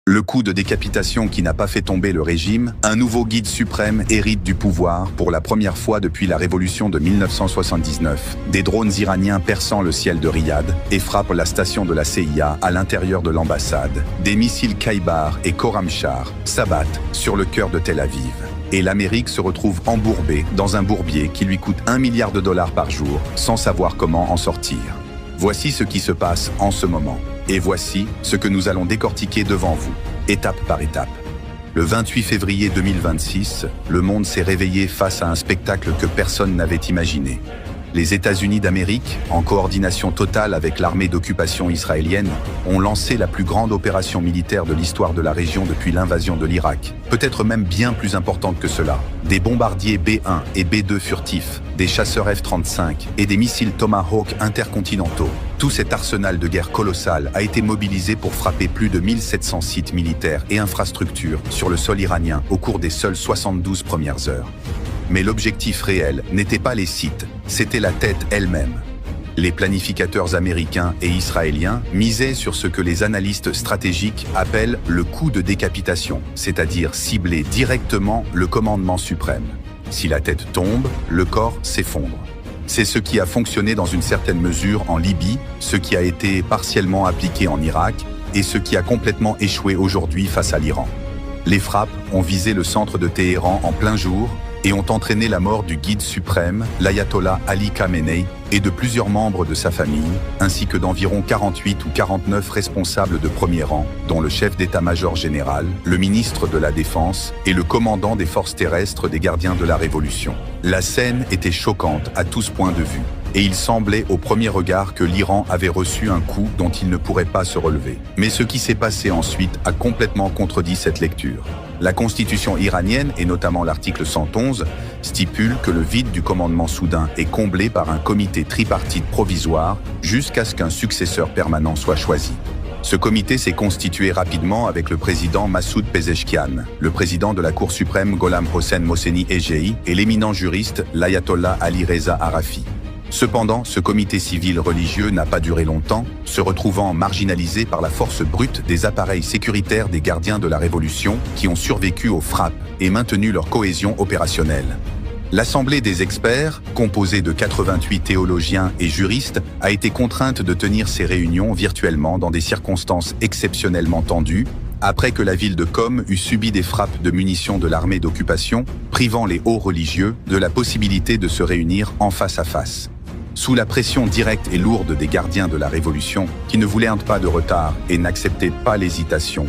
Le coup de décapitation qui n'a pas fait tomber le régime, un nouveau guide suprême hérite du pouvoir pour la première fois depuis la révolution de 1979. Des drones iraniens perçant le ciel de Riyad et frappent la station de la CIA à l'intérieur de l'ambassade. Des missiles Khaybar et Khorramshahr s'abattent sur le cœur de Tel Aviv. Et l'Amérique se retrouve embourbée dans un bourbier qui lui coûte $1 milliard par jour, sans savoir comment en sortir. Voici ce qui se passe en ce moment. Et voici ce que nous allons décortiquer devant vous, étape par étape. Le 28 février 2026, le monde s'est réveillé face à un spectacle que personne n'avait imaginé. Les États-Unis d'Amérique, en coordination totale avec l'armée d'occupation israélienne, ont lancé la plus grande opération militaire de l'histoire de la région depuis l'invasion de l'Irak. Peut-être même bien plus importante que cela. Des bombardiers B-1 et B-2 furtifs, des chasseurs F-35 et des missiles Tomahawk intercontinentaux. Tout cet arsenal de guerre colossal a été mobilisé pour frapper plus de 1700 sites militaires et infrastructures sur le sol iranien au cours des seules 72 premières heures. Mais l'objectif réel n'était pas les sites, c'était la tête elle-même. Les planificateurs américains et israéliens misaient sur ce que les analystes stratégiques appellent le coup de décapitation, c'est-à-dire cibler directement le commandement suprême. Si la tête tombe, le corps s'effondre. C'est ce qui a fonctionné dans une certaine mesure en Libye, ce qui a été partiellement appliqué en Irak et ce qui a complètement échoué aujourd'hui face à l'Iran. Les frappes ont visé le centre de Téhéran en plein jour et ont entraîné la mort du guide suprême, l'ayatollah Ali Khamenei, et de plusieurs membres de sa famille, ainsi que d'environ 48 ou 49 responsables de premier rang, dont le chef d'état-major général, le ministre de la Défense et le commandant des forces terrestres des gardiens de la Révolution. La scène était choquante à tous points de vue, et il semblait au premier regard que l'Iran avait reçu un coup dont il ne pourrait pas se relever. Mais ce qui s'est passé ensuite a complètement contredit cette lecture. La constitution iranienne, et notamment l'article 111, stipule que le vide du commandement soudain est comblé par un comité tripartite provisoire jusqu'à ce qu'un successeur permanent soit choisi. Ce comité s'est constitué rapidement avec le président Massoud Pezeshkian, le président de la Cour suprême Gholam Hossein Mohseni Ejei et l'éminent juriste l'ayatollah Ali Reza Arafi. Cependant, ce comité civil religieux n'a pas duré longtemps, se retrouvant marginalisé par la force brute des appareils sécuritaires des gardiens de la Révolution qui ont survécu aux frappes et maintenu leur cohésion opérationnelle. L'Assemblée des experts, composée de 88 théologiens et juristes, a été contrainte de tenir ses réunions virtuellement dans des circonstances exceptionnellement tendues, après que la ville de Qom eut subi des frappes de munitions de l'armée d'occupation, privant les hauts religieux de la possibilité de se réunir en face à face. Sous la pression directe et lourde des gardiens de la Révolution, qui ne voulaient pas de retard et n'acceptaient pas l'hésitation,